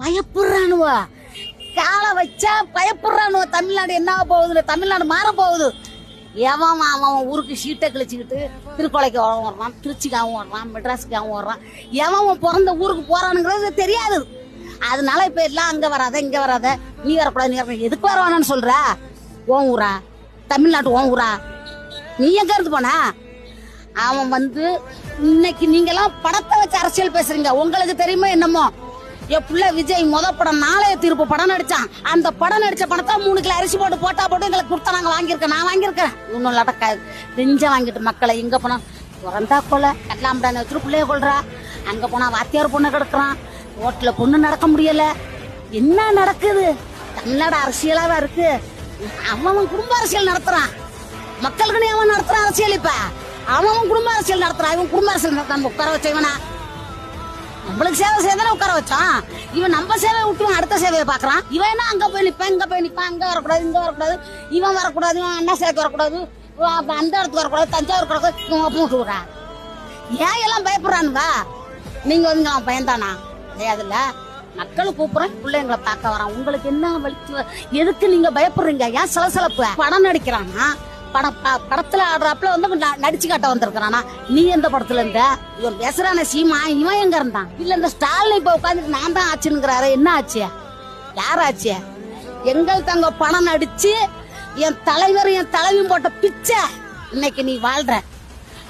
பயப்படுறானுவா, காலை வச்சா பயப்படுறானுவ. தமிழ்நாடு என்ன போகுது, தமிழ்நாடு மாற போகுது. எவன் அவன் ஊருக்கு சீட்டை கிழிச்சுக்கிட்டு திருக்கோளைக்கு வர்றான், திருச்சிக்காகவும் வர்றான், மெட்ராஸுக்காகவும் வர்றான். எவன் பிறந்த ஊருக்கு போறானுங்கிறது தெரியாது. அதனால இப்ப எல்லாம் அங்க வராத இங்க வராத, நீ வரக்கூடாது நீ வர. எதுக்கு வரவானு சொல்ற? ஓன் ஊரா தமிழ்நாட்டு? ஓன் ஊரா? நீ எங்க இருந்து போன? அவன் இன்னைக்கு நீங்க எல்லாம் படத்தை வச்சு அரசியல் பேசுறீங்க. உங்களுக்கு தெரியுமா என்னமோ, என் புள்ள விஜய் படம் நாளைய தீர்ப்பு படம் நடிச்சான். அந்த படம் நடிச்ச பணத்தை 3 கிலோ அரிசி போட்டு போட்டா போட்டு எங்களுக்கு கொடுத்தா நாங்க வாங்கியிருக்கேன். நான் வாங்கியிருக்கேன். இன்னும் இல்லாட்ட நெஞ்ச வாங்கிட்டு மக்களை இங்க போனா பிறந்தா கொலை, கட்டலாம்படான வச்சுட்டு பிள்ளைய கொள்றா. அங்க போனா வாத்தியார் பொண்ணு கிடக்குறான், ரோட்ல பொண்ணு நடக்க முடியல. என்ன நடக்குது? தமிழ்நாடு அரசியலாவா இருக்கு. அவன் குடும்ப அரசியல் நடத்துறான். மக்களுக்குன்னு அவன் நடத்துறான் அரசியல். இப்ப அவன் குடும்ப அரசியல் நடத்துறான். இவன் குடும்ப அரசியல் நடத்த உட்கார வச்சவனா? நம்மளுக்கு சேவை செய்யதானே உட்கார வச்சான். இவன் நம்ம சேவையை விட்டு அடுத்த சேவையை பாக்குறான். இவன் என்ன அங்க போய் நிப்பான், இங்க போய் நிப்பான், அங்க வரக்கூடாது இங்க வரக்கூடாது, இவன் வரக்கூடாது, இவன் அண்ணா சேவைக்கு வரக்கூடாது, அந்த இடத்துக்கு வரக்கூடாது, தஞ்சாவூர் வரக்கூடாது, இவன் போட்டு விடுறா. ஏன் எல்லாம் பயப்படுறானுங்க? நீங்க அவன் பயந்தானா? கிடையாதுல்ல. மக்கள் கூப்பிடுறேன், பிள்ளைங்களை பார்க்க வரான். உங்களுக்கு என்ன வலிக்கு? எதுக்கு நீங்க பயப்படுறீங்க? ஏன் சலசலப்பு? படம் நடிக்கிறானா, படத்துல ஆடுறாப்புல நடிச்சு காட்ட வந்திருக்கானா? நீ எந்த படத்துல இருந்த? இவன் பேசுறான சீமா, இவன் எங்க இருந்தான்? இல்ல இந்த ஸ்டாலின் இப்ப உட்காந்துட்டு நான் தான் ஆச்சுங்கிறாரு. என்ன ஆச்சு? யார் ஆச்சு? எங்கள் தங்க பணம் நடிச்சு என் தலைவர் என் தலைவியும் போட்ட பிச்சை இன்னைக்கு நீ வாழ்ற.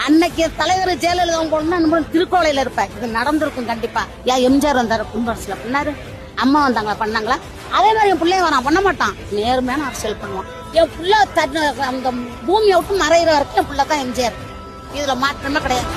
அன்னைக்கு என் தலைவர் ஜெயலலிதா போடணும்னா திருக்கோளையில இருப்ப. இது நடந்திருக்கும் கண்டிப்பா. ஏன் எம்ஜிஆர் வந்தாரு கும்பரசுல பண்ணாரு, அம்மா வந்தாங்களா பண்ணாங்களா? அதே மாதிரி என் பிள்ளைய வரான், பண்ண மாட்டான். நேர்மையான அரசியல் பண்ணுவான். என் புள்ள அந்த பூமியை விட்டு மறையிற வரைக்கும் என் புள்ள தான் எம்ஜிஆர். இதுல மாற்றமே கிடையாது.